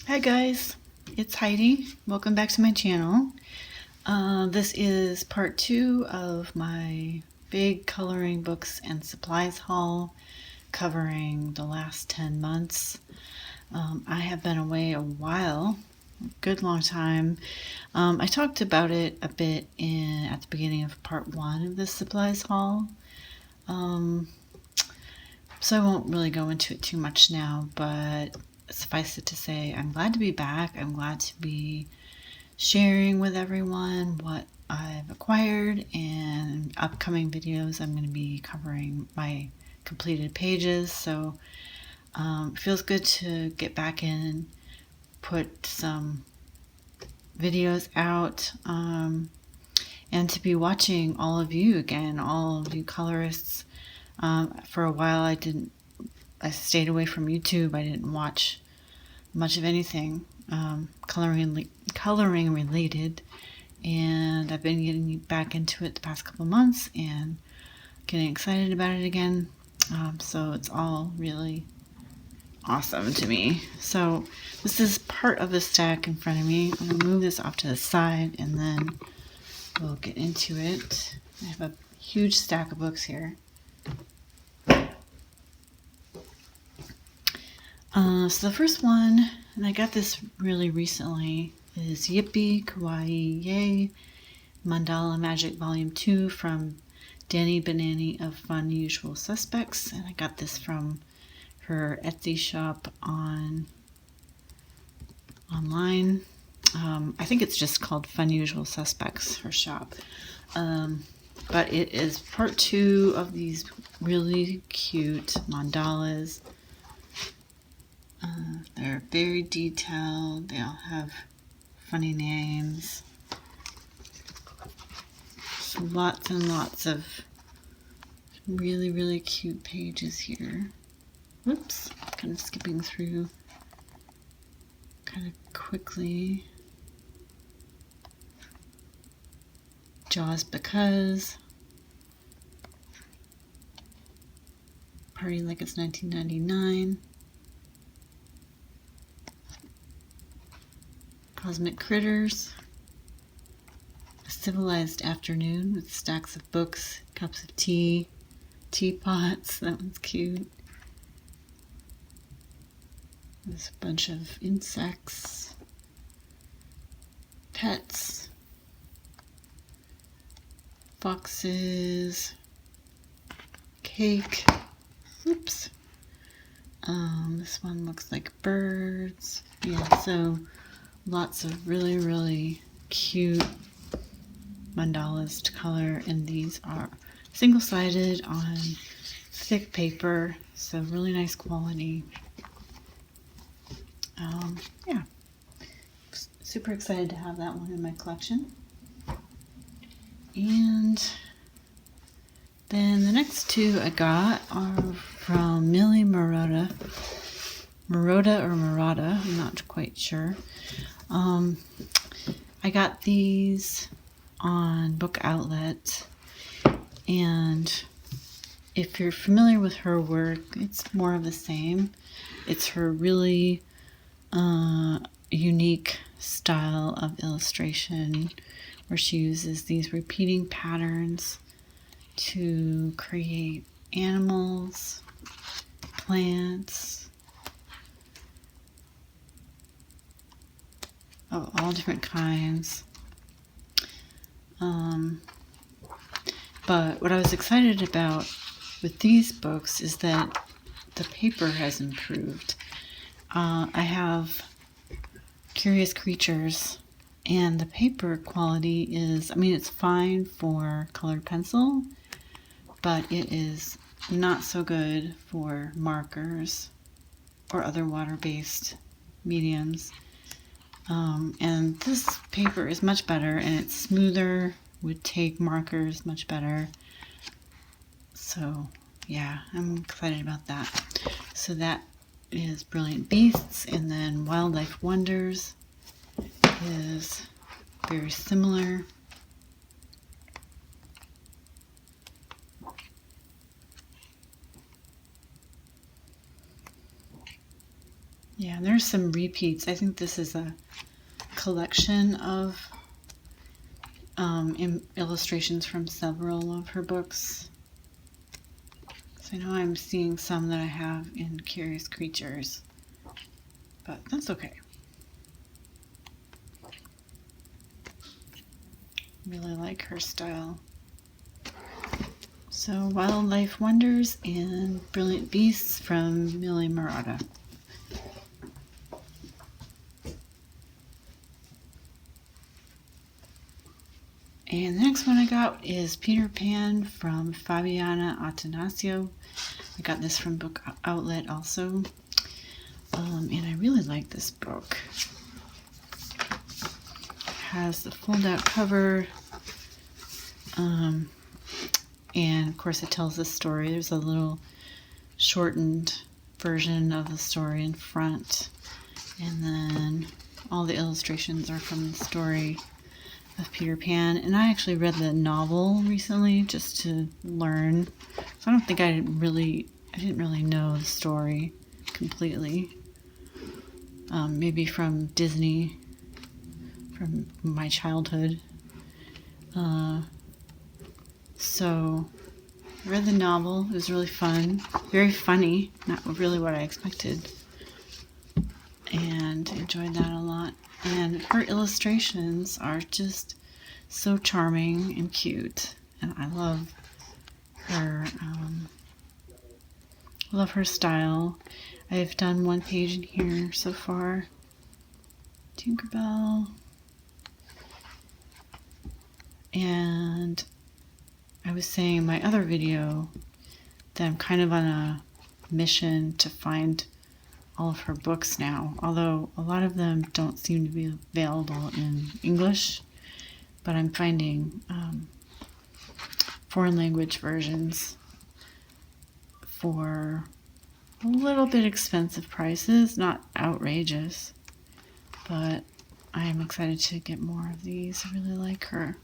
Hi guys, it's Heidi. Welcome back to my channel. This is part 2 of my big coloring books and supplies haul covering the last 10 months. I have been away a while, a good long time. I talked about it a bit at the beginning of part 1 of this supplies haul. So I won't really go into it too much now, but suffice it to say, I'm glad to be back. I'm glad to be sharing with everyone what I've acquired, and upcoming videos I'm going to be covering my completed pages. So it feels good to get back in, put some videos out, and to be watching all of you again, all of you colorists. For a while I stayed away from YouTube. I didn't watch much of anything coloring related, and I've been getting back into it the past couple months and getting excited about it again. So it's all really awesome to me. So this is part of the stack in front of me. I'm going to move this off to the side and then we'll get into it. I have a huge stack of books here. So the first one, and I got this really recently, is Yippee Kawaii Yay Mandala Magic Volume 2 from Danny Banani of Fun Usual Suspects, and I got this from her Etsy shop online. I think it's just called Fun Usual Suspects, her shop. But it is part 2 of these really cute mandalas. They're very detailed. They all have funny names. So lots and lots of really, really cute pages here. Whoops, kind of skipping through kind of quickly. Jaws Because. Party Like It's 1999. Cosmic Critters. A Civilized Afternoon with stacks of books, cups of tea, teapots. That one's cute. There's a bunch of insects, pets, foxes, cake. Oops. This one looks like birds. Yeah, so lots of really, really cute mandalas to color, and these are single-sided on thick paper, so really nice quality. Yeah, super excited to have that one in my collection. And then the next two I got are from Millie Murata, I'm not quite sure. I got these on Book Outlet, and if you're familiar with her work, it's more of the same. It's her really unique style of illustration where she uses these repeating patterns to create animals, plants of all different kinds. But what I was excited about with these books is that the paper has improved. I have Curious Creatures, and the paper quality is, it's fine for colored pencil, but it is not so good for markers or other water-based mediums. And this paper is much better, and it's smoother, would take markers much better. So yeah, I'm excited about that. So that is Brilliant Beasts, and then Wildlife Wonders is very similar. Yeah, there's some repeats. I think this is a collection of illustrations from several of her books. So I know I'm seeing some that I have in Curious Creatures, but that's okay. Really like her style. So Wildlife Wonders and Brilliant Beasts from Millie Murata. And the next one I got is Peter Pan from Fabiana Attanasio. I got this from Book Outlet also. And I really like this book. It has the fold-out cover. And of course it tells the story. There's a little shortened version of the story in front. And then all the illustrations are from the story of Peter Pan. And I actually read the novel recently just to learn. So I don't think I didn't really know the story completely. Maybe from Disney, from my childhood. So I read the novel. It was really fun. Very funny. Not really what I expected. And enjoyed that a lot. And her illustrations are just so charming and cute. And I love her style. I've done one page in here so far. Tinkerbell. And I was saying in my other video that I'm kind of on a mission to find all of her books now, although a lot of them don't seem to be available in English, but I'm finding foreign language versions for a little bit expensive prices, not outrageous, but I'm excited to get more of these. I really like her.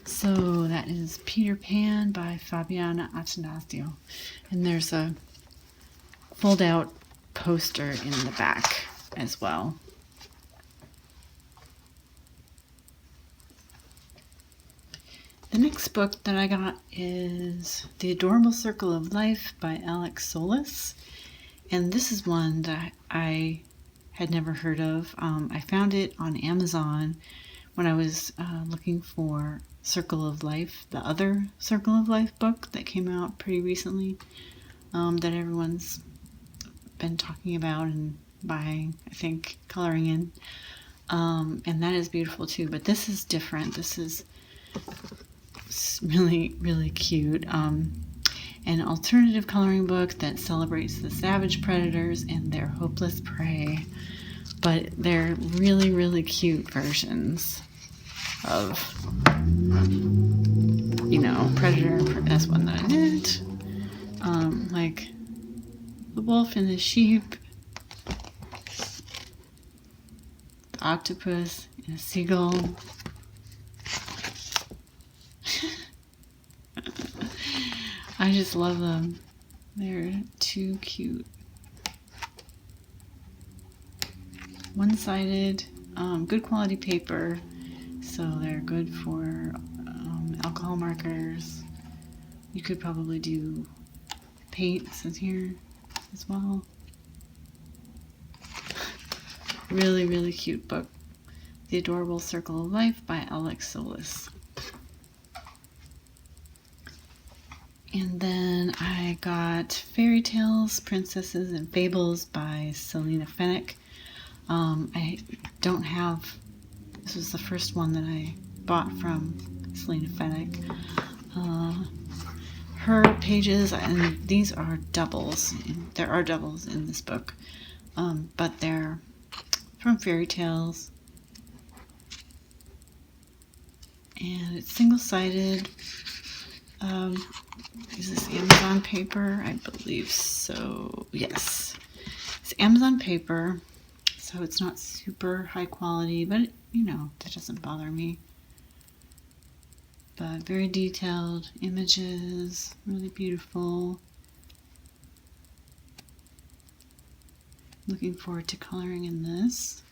So that is Peter Pan by Fabiana Attanasio. And there's a fold-out poster in the back as well. The next book that I got is The Adorable Circle of Life by Alex Solis. And this is one that I had never heard of. I found it on Amazon when I was looking for Circle of Life, the other Circle of Life book that came out pretty recently, that everyone's been talking about and buying, I think, coloring in. And that is beautiful too, but this is different. This is really, really cute. An alternative coloring book that celebrates the savage predators and their hopeless prey. But they're really, really cute versions of, predator. That's one that I did. Like the wolf and the sheep, the octopus and a seagull. I just love them. They're too cute. One-sided, good quality paper, so they're good for alcohol markers. You could probably do paints in here as well. Really, really cute book. The Adorable Circle of Life by Alex Solis. And then I got Fairy Tales, Princesses, and Fables by Selena Fennick. I don't have, this was the first one that I bought from Selena Fennick. Her pages, and these are doubles. There are doubles in this book, but they're from Fairy Tales. And it's single-sided. Is this Amazon paper? I believe so. Yes. It's Amazon paper, so it's not super high quality, but that doesn't bother me. But very detailed images, really beautiful. Looking forward to coloring in this.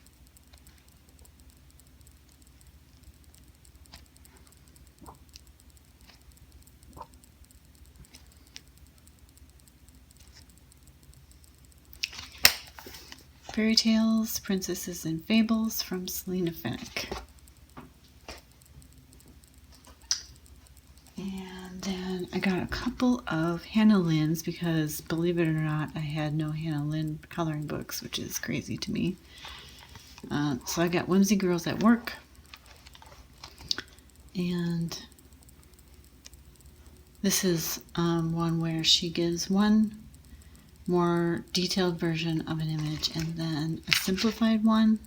Fairy Tales, Princesses and Fables from Selena Finnick. And then I got a couple of Hannah Lynn's because, believe it or not, I had no Hannah Lynn coloring books, which is crazy to me. So I got Whimsy Girls at Work. And this is one where she gives one more detailed version of an image and then a simplified one.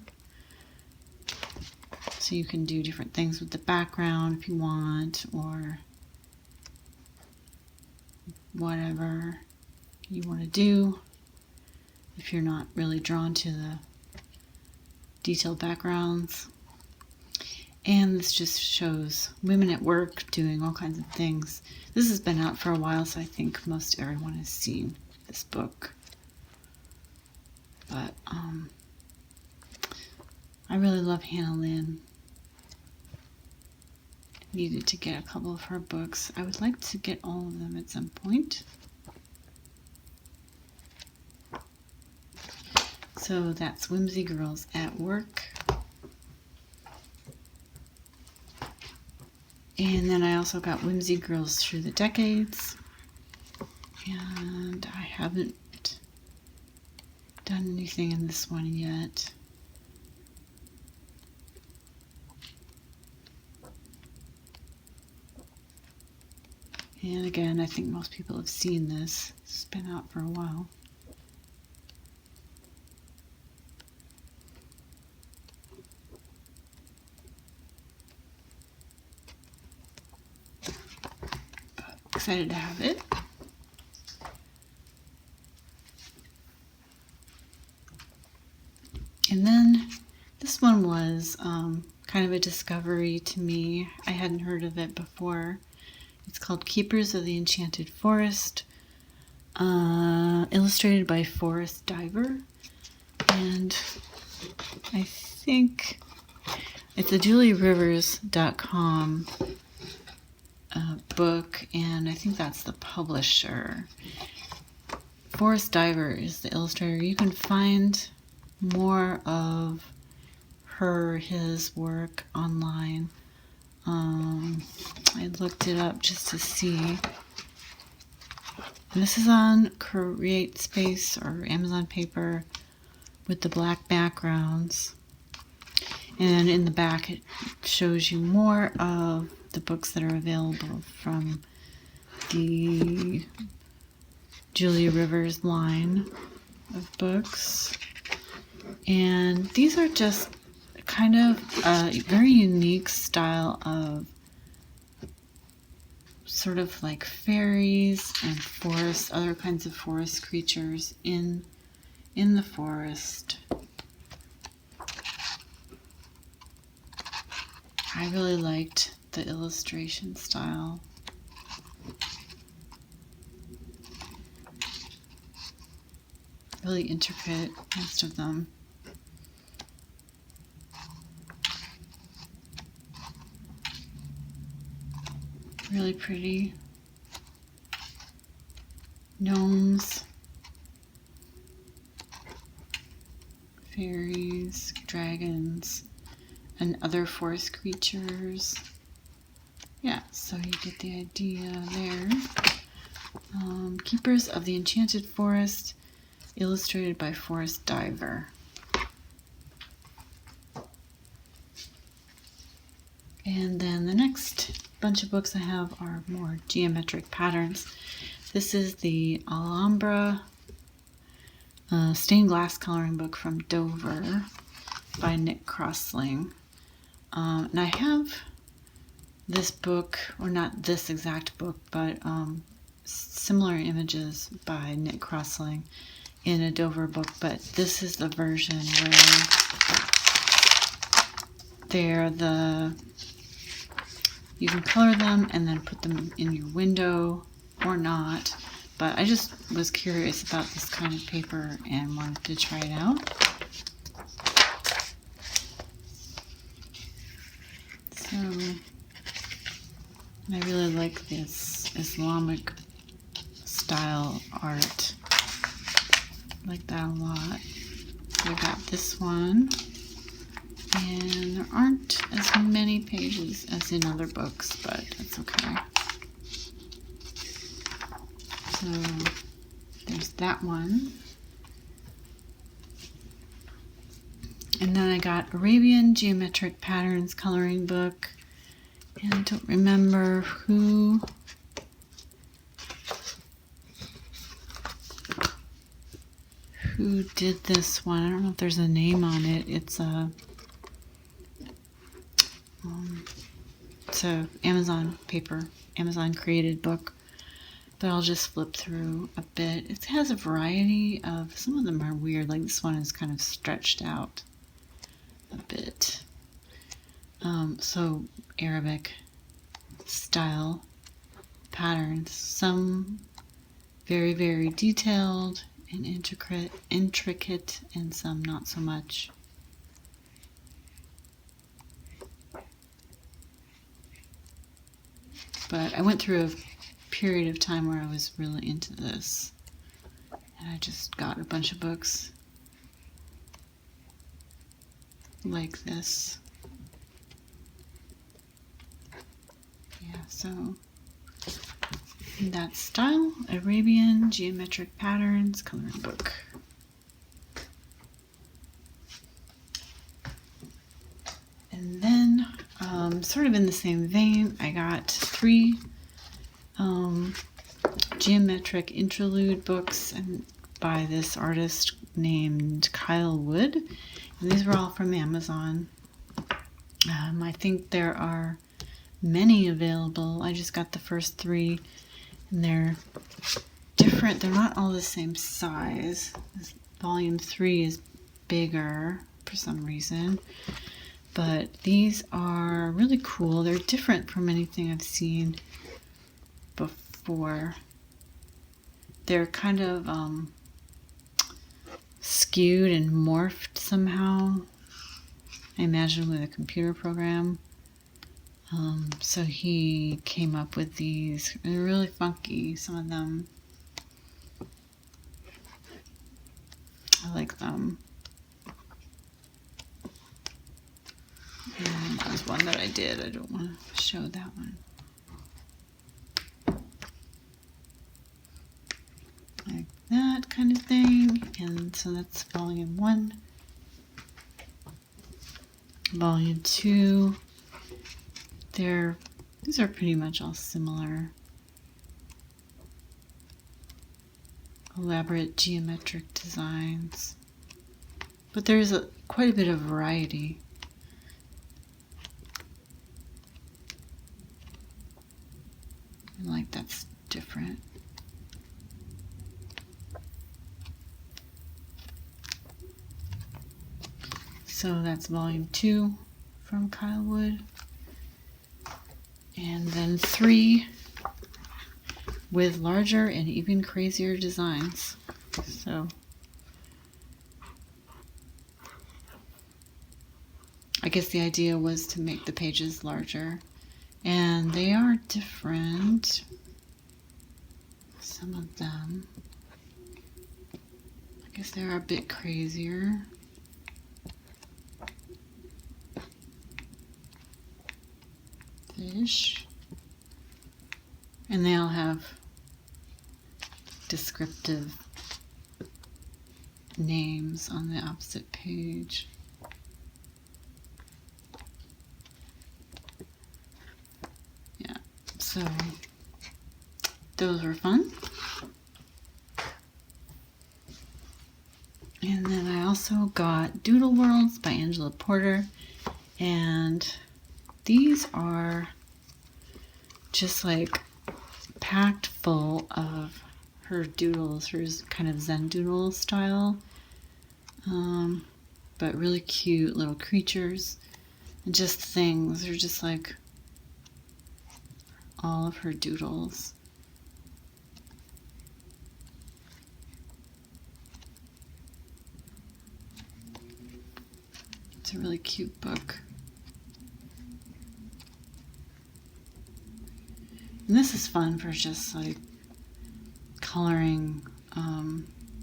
So you can do different things with the background if you want, or whatever you want to do if you're not really drawn to the detailed backgrounds. And this just shows women at work doing all kinds of things. This has been out for a while, so I think most everyone has seen this book. But I really love Hannah Lynn. Needed to get a couple of her books. I would like to get all of them at some point. So that's Whimsy Girls at Work. And then I also got Whimsy Girls Through the Decades. And I haven't done anything in this one yet. And again, I think most people have seen this. It's been out for a while. But excited to have it. And then this one was kind of a discovery to me. I hadn't heard of it before. It's called Keepers of the Enchanted Forest, illustrated by Forrest Diver. And I think it's a JulieRivers.com book, and I think that's the publisher. Forrest Diver is the illustrator. You can find more of his work online. I looked it up just to see. And this is on CreateSpace or Amazon Paper with the black backgrounds. And in the back it shows you more of the books that are available from the Julia Rivers line of books. And these are just kind of a very unique style of sort of like fairies and forest, other kinds of forest creatures in the forest. I really liked the illustration style. Really intricate, most of them. Really pretty. Gnomes, fairies, dragons, and other forest creatures. Yeah, so you get the idea there. Keepers of the Enchanted Forest, illustrated by Forrest Diver. And then the next bunch of books I have are more geometric patterns. This is the Alhambra stained glass coloring book from Dover by Nick Crossling. And I have this book, or not this exact book, but similar images by Nick Crossling in a Dover book, but this is the version where you can color them and then put them in your window or not, but I just was curious about this kind of paper and wanted to try it out. So I really like this Islamic style art. I like that a lot. So I got this one, and there aren't as many pages as in other books, but that's okay. So there's that one. And then I got Arabian Geometric Patterns coloring book. And I don't remember who did this one. I don't know if there's a name on it. It's a Amazon paper, Amazon created book. But I'll just flip through a bit. It has a variety of, some of them are weird, like this one is kind of stretched out a bit. So Arabic style patterns, some very, very detailed and intricate, and some not so much. But I went through a period of time where I was really into this, and I just got a bunch of books like this. Yeah, so in that style, Arabian Geometric Patterns coloring book. And then, sort of in the same vein, I got 3 geometric interlude books by this artist named Kyle Wood, and these were all from Amazon. I think there are many available. I just got the first 3, and they're different. They're not all the same size. Volume 3 is bigger for some reason, but these are really cool. They're different from anything I've seen before. They're kind of skewed and morphed somehow, I imagine with a computer program. So he came up with these. They're really funky, some of them. I like them. And there's one that I did. I don't want to show that one. Like that kind of thing. And so that's volume 1. Volume 2. These are pretty much all similar. Elaborate geometric designs. But there's quite a bit of variety. And like that's different. So that's volume 2 from Kyle Wood. And then 3 with larger and even crazier designs. So I guess the idea was to make the pages larger. And they are different. Some of them. I guess they are a bit crazier. Fish. And they all have descriptive names on the opposite page. Yeah, so those were fun. And then I also got Doodle Worlds by Angela Porter, and these are just like packed full of her doodles, her kind of Zen doodle style, but really cute little creatures and just things. They're just like all of her doodles. a really cute book. And this is fun for just like coloring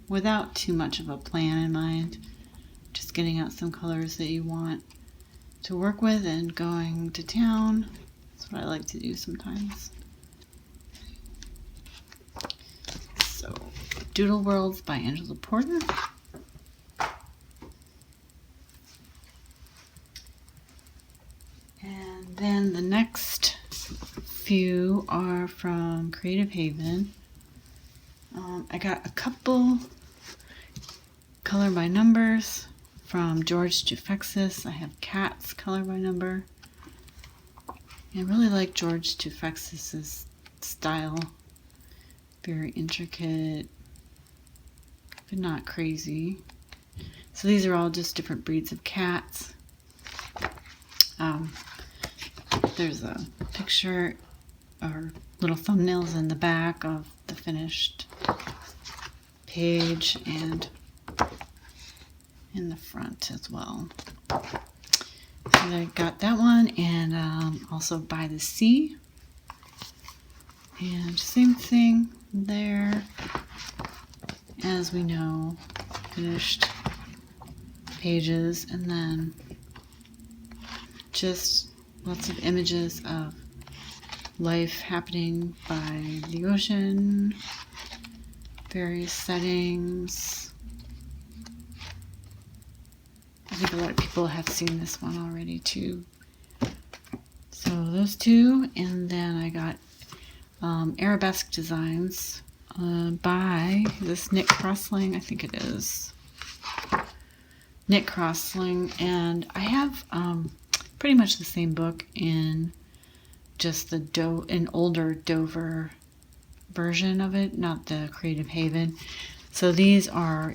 without too much of a plan in mind. Just getting out some colors that you want to work with and going to town. That's what I like to do sometimes. So, Doodle Worlds by Angela Porter. And then the next few are from Creative Haven. I got a couple color by numbers from George Dufexis. I have Cats color by number. I really like George Dufexis' style. Very intricate, but not crazy. So these are all just different breeds of cats. There's a picture or little thumbnails in the back of the finished page and in the front as well. So I got that one, and also By the Sea. And same thing there. As we know, finished pages, and then just lots of images of life happening by the ocean, various settings. I think a lot of people have seen this one already too. So those two, and then I got Arabesque Designs by this Nick Crossling, I think it is. Nick Crossling, and I have pretty much the same book in just the an older Dover version of it, not the Creative Haven. So these are,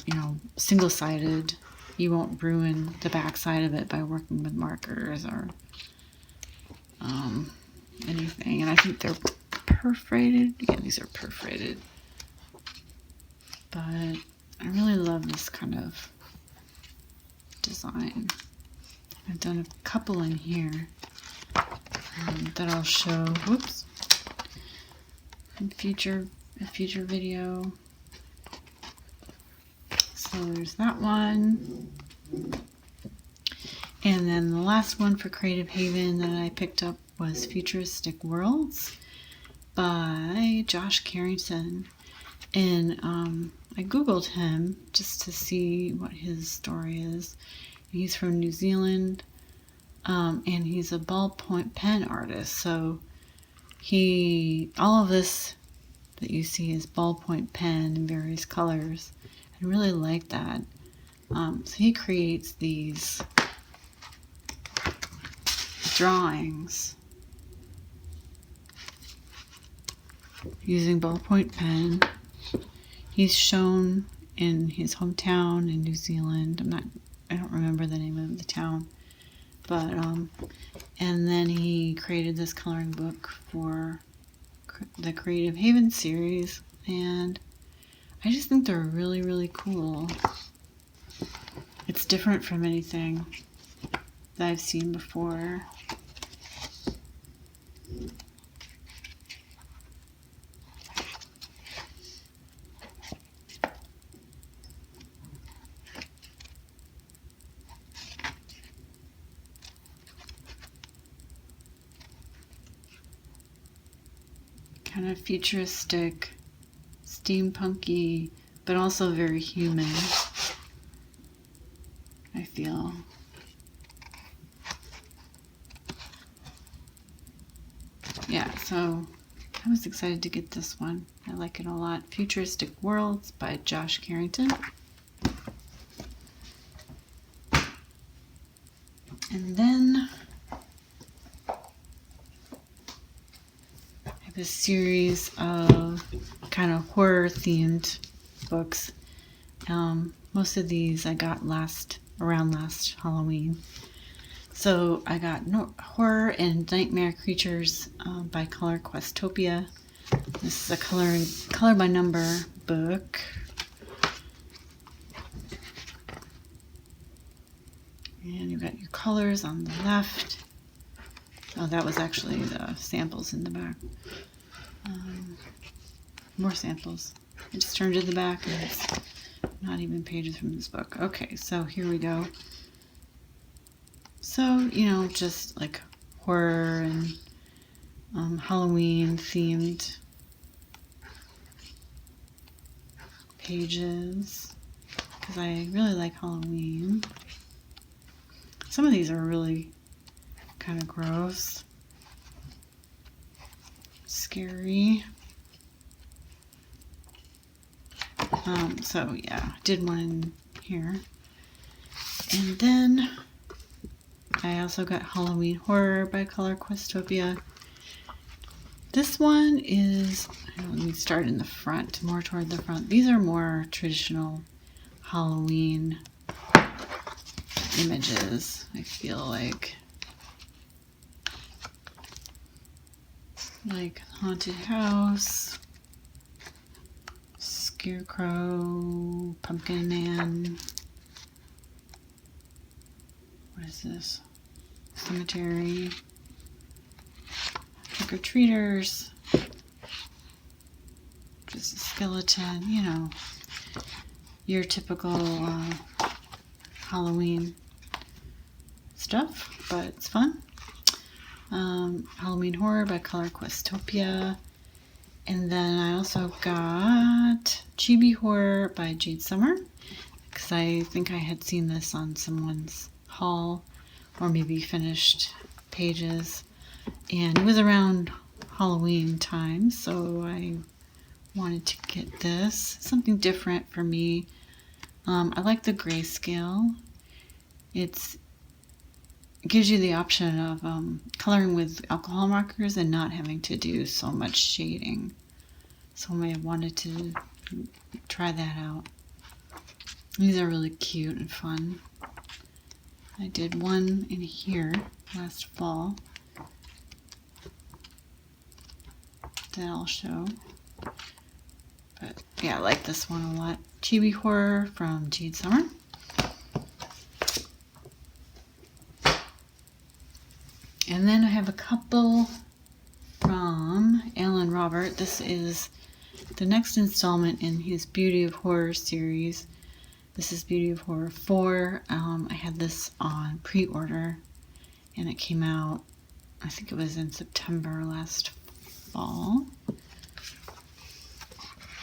single-sided. You won't ruin the back side of it by working with markers or anything. And I think they're perforated. Yeah, these are perforated. But I really love this kind of design. I've done a couple in here that I'll show. Whoops. In a future video. So there's that one. And then the last one for Creative Haven that I picked up was Futuristic Worlds by Josh Carrington. And I googled him just to see what his story is. He's from New Zealand, and he's a ballpoint pen artist. So all of this that you see is ballpoint pen in various colors. I really like that. So he creates these drawings using ballpoint pen. He's shown in his hometown in New Zealand. I don't remember the name of the town, but and then he created this coloring book for the Creative Haven series, and I just think they're really, really cool. It's different from anything that I've seen before. Kind of futuristic, steampunky, but also very human, I feel. Yeah, so I was excited to get this one. I like it a lot. Futuristic Worlds by Josh Carrington. And then a series of kind of horror themed books. Most of these I got around last Halloween. So I got Horror and Nightmare Creatures by Bentwood. This is a color by number book. And you've got your colors on the left. Oh, that was actually the samples in the back. More samples. I just turned to the back and it's not even pages from this book. Okay, so here we go. So, you know, just like horror and Halloween themed pages, because I really like Halloween. Some of these are really kind of gross, scary. So yeah, did one in here. And then I also got Halloween Horror by Birdtopia. This one is, let me start in the front, more toward the front. These are more traditional Halloween images, I feel like haunted house, scarecrow, pumpkin man. What is this? Cemetery, trick-or-treaters, just a skeleton, you know, your typical Halloween stuff, but it's fun. Halloween Horror by Birdtopia. And then I also got Chibi Horror by Jade Summer, because I think I had seen this on someone's haul, or maybe finished pages, and it was around Halloween time, so I wanted to get this. Something different for me. I like the grayscale. It gives you the option of coloring with alcohol markers and not having to do so much shading. So I wanted to try that out. These are really cute and fun. I did one in here last fall that I'll show. But yeah, I like this one a lot. Chibi Horror from Jade Summer. And then I have a couple from Alan Robert. This is the next installment in his Beauty of Horror series. This is Beauty of Horror 4. I had this on pre-order and it came out, I think it was in September last fall.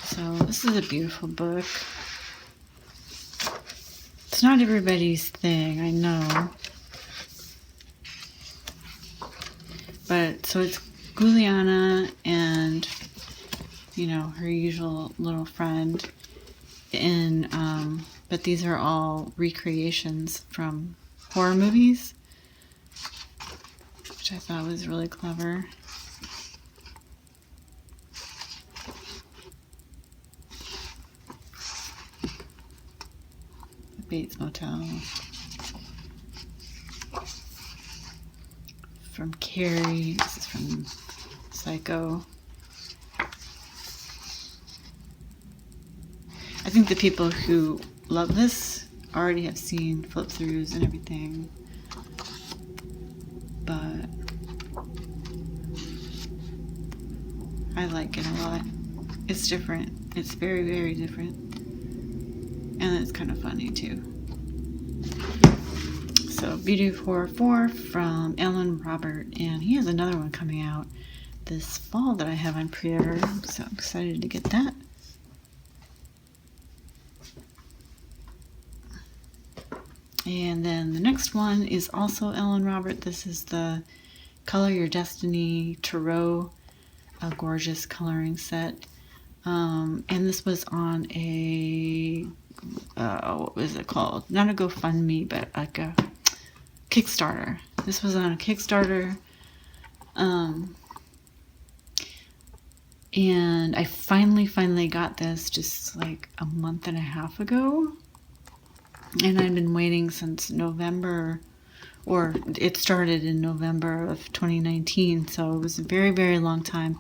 So this is a beautiful book. It's not everybody's thing, I know. But so it's Juliana and, you know, her usual little friend. And but these are all recreations from horror movies, which I thought was really clever. The Bates Motel. From Carrie. This is from Psycho. I think the people who love this already have seen flip-throughs and everything, but I like it a lot. It's different. It's very, very different. And it's kind of funny too. So Beauty of Horror 4 from Alan Robert, and he has another one coming out this fall that I have on pre-order, so I'm excited to get that. And then the next one is also Alan Robert. This is the Color Your Destiny Tarot, a gorgeous coloring set. And this was on a, what was it called? Not a GoFundMe, but like a Kickstarter. This was on a Kickstarter. And I finally got this just like a month and a half ago. And I've been waiting since November, or it started in November of 2019, so it was a very, very long time,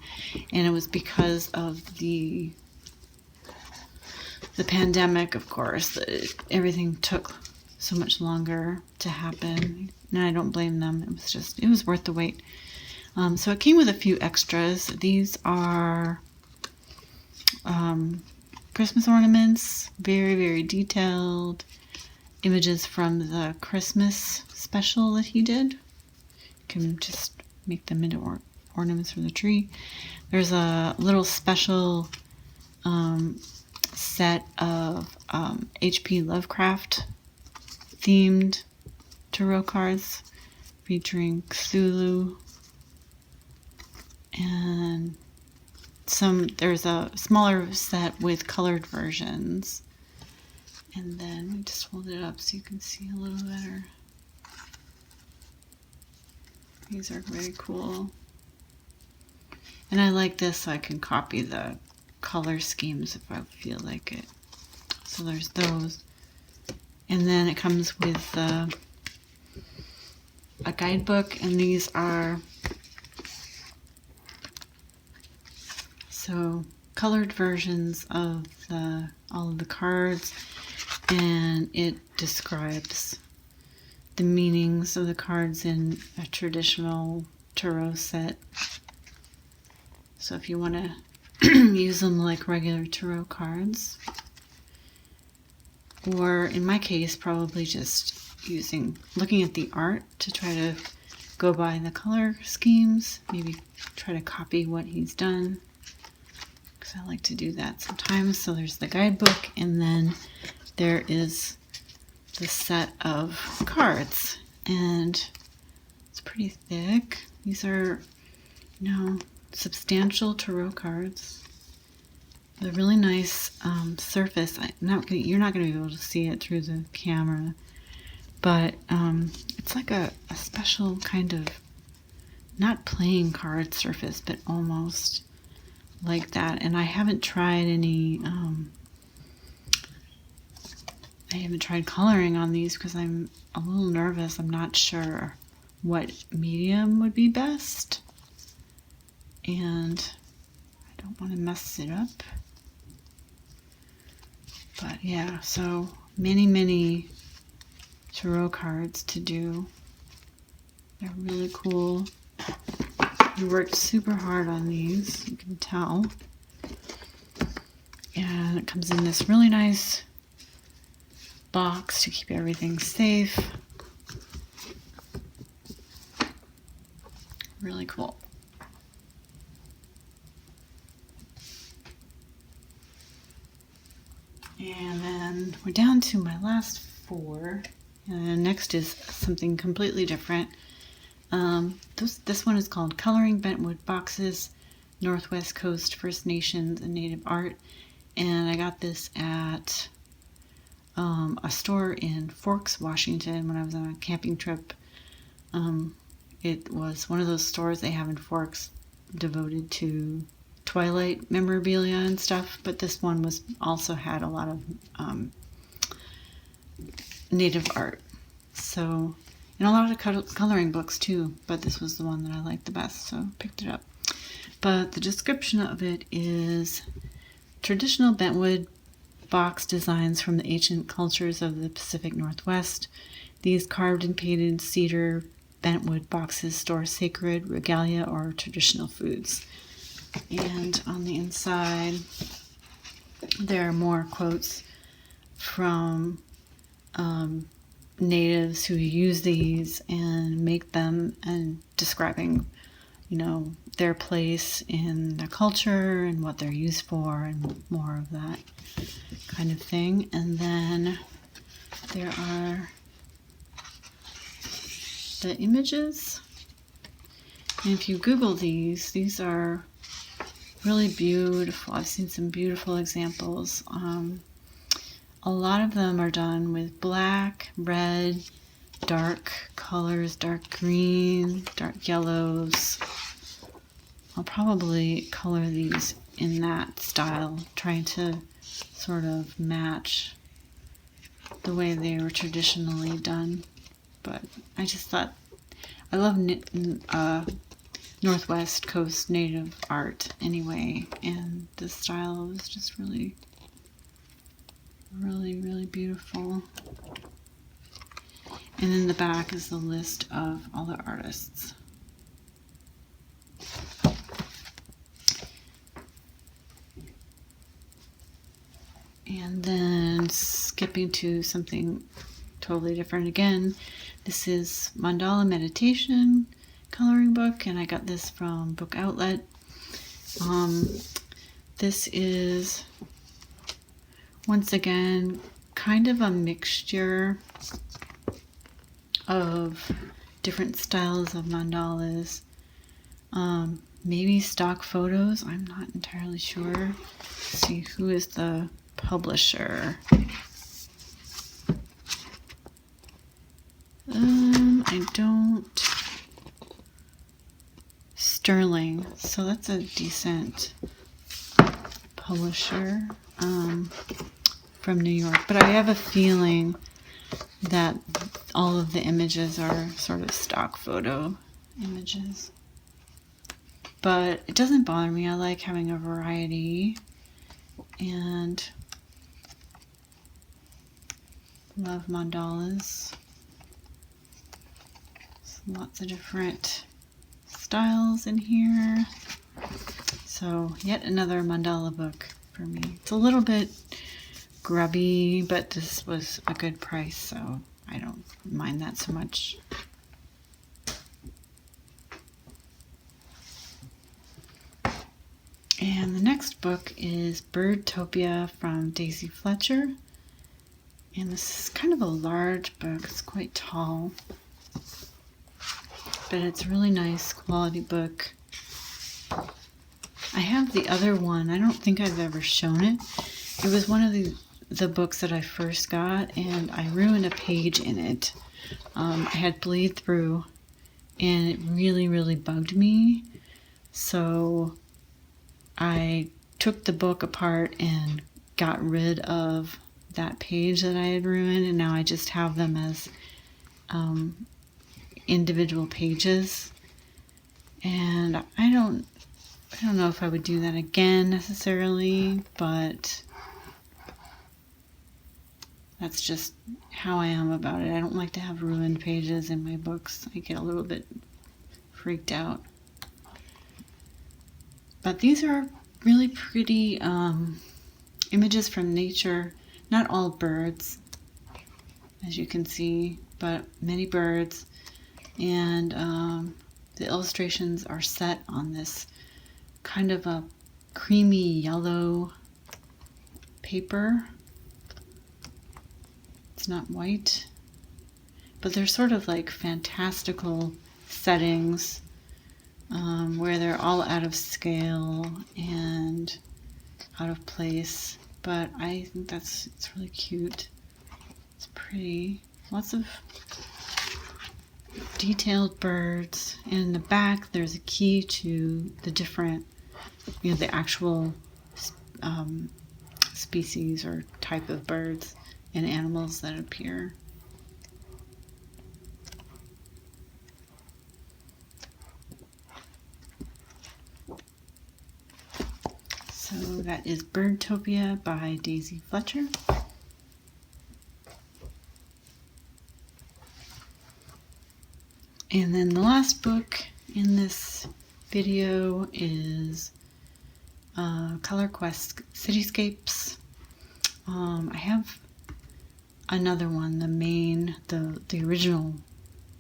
and it was because of the pandemic, of course. Everything took so much longer to happen, and I don't blame them. It was worth the wait. So it came with a few extras. These are Christmas ornaments, very, very detailed images from the Christmas special that he did. You can just make them into ornaments for the tree. There's a little special set of H.P. Lovecraft themed tarot cards featuring Cthulhu, and there's a smaller set with colored versions. And then we just hold it up so you can see a little better. These are very cool. And I like this so I can copy the color schemes if I feel like it. So there's those. And then it comes with a guidebook, and these are colored versions of all of the cards, and it describes the meanings of the cards in a traditional tarot set. So if you want to use them like regular tarot cards, or in my case, probably just looking at the art to try to go by the color schemes, maybe try to copy what he's done, because I like to do that sometimes. So there's the guidebook, and then there is the set of cards, and it's pretty thick. These are, substantial tarot cards. A really nice surface. You're not going to be able to see it through the camera, but it's like a special kind of, not playing card surface, but almost like that. And I haven't tried coloring on these because I'm a little nervous. I'm not sure what medium would be best, and I don't want to mess it up. But yeah, so many tarot cards to do. They're really cool. We worked super hard on these, you can tell. And it comes in this really nice box to keep everything safe. Really cool. And then we're down to my last 4. And next is something completely different. This one is called Coloring Bentwood Boxes, Northwest Coast First Nations and Native Art. And I got this at a store in Forks, Washington when I was on a camping trip. It was one of those stores they have in Forks devoted to Twilight memorabilia and stuff, but this one also had a lot of native art. So, and a lot of coloring books too, but this was the one that I liked the best, so picked it up. But the description of it is traditional Bentwood box designs from the ancient cultures of the Pacific Northwest. These carved and painted cedar Bentwood boxes store sacred regalia or traditional foods. And on the inside, there are more quotes from natives who use these and make them, and describing, their place in their culture and what they're used for and more of that kind of thing. And then there are the images. And if you Google these are really beautiful. I've seen some beautiful examples. A lot of them are done with black, red, dark colors, dark green, dark yellows. I'll probably color these in that style, trying to sort of match the way they were traditionally done. But I just thought, I love Northwest Coast native art anyway, and the style was just really, really, really beautiful. And in the back is the list of all the artists. And then skipping to something totally different again. This is Mandala Meditation coloring book, and I got this from Book Outlet. This is, once again, kind of a mixture of different styles of mandalas. Maybe stock photos, I'm not entirely sure. Let's see, who is the publisher? I don't. Sterling, so that's a decent publisher from New York. But I have a feeling that all of the images are sort of stock photo images. But it doesn't bother me. I like having a variety, and love mandalas. So lots of different styles in here. So yet another mandala book for me. It's a little bit grubby, but this was a good price, so I don't mind that so much. And the next book is Birdtopia from Daisy Fletcher. And this is kind of a large book. It's quite tall. But it's a really nice quality book. I have the other one. I don't think I've ever shown it. It was one of the books that I first got, and I ruined a page in it. I had bleed through, and it really, really bugged me. So I took the book apart and got rid of that page that I had ruined, and now I just have them as individual pages. And I don't know if I would do that again necessarily, but that's just how I am about it. I don't like to have ruined pages in my books. I get a little bit freaked out. But these are really pretty images from nature. Not all birds, as you can see, but many birds. And the illustrations are set on this kind of a creamy yellow paper. It's not white, but they're sort of like fantastical settings where they're all out of scale and out of place. But I think it's really cute. It's pretty. Lots of detailed birds. And in the back, there's a key to the different, the actual species or type of birds and animals that appear. So that is Birdtopia by Daisy Fletcher. And then the last book in this video is Color Quest Cityscapes. I have another one, the original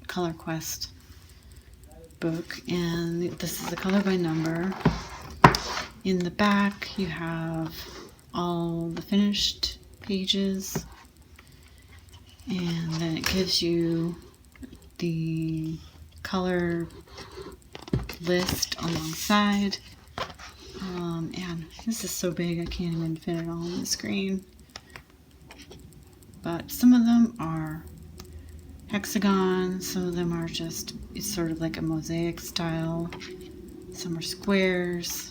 Color Quest book, and this is the color by number. In the back you have all the finished pages, and then it gives you the color list alongside. And this is so big I can't even fit it all on the screen. But some of them are hexagons, some of them are just, it's sort of like a mosaic style. Some are squares.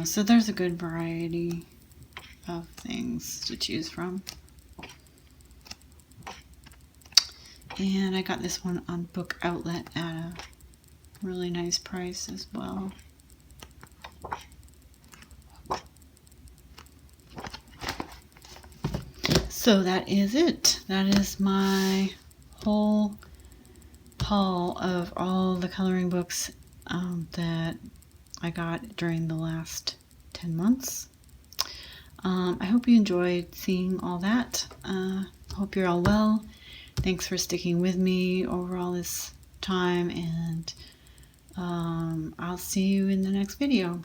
So there's a good variety of things to choose from. And I got this one on Book Outlet at a really nice price as well. So that is it. That is my whole haul of all the coloring books that I got during the last 10 months. I hope you enjoyed seeing all that. Hope you're all well. Thanks for sticking with me over all this time, and I'll see you in the next video.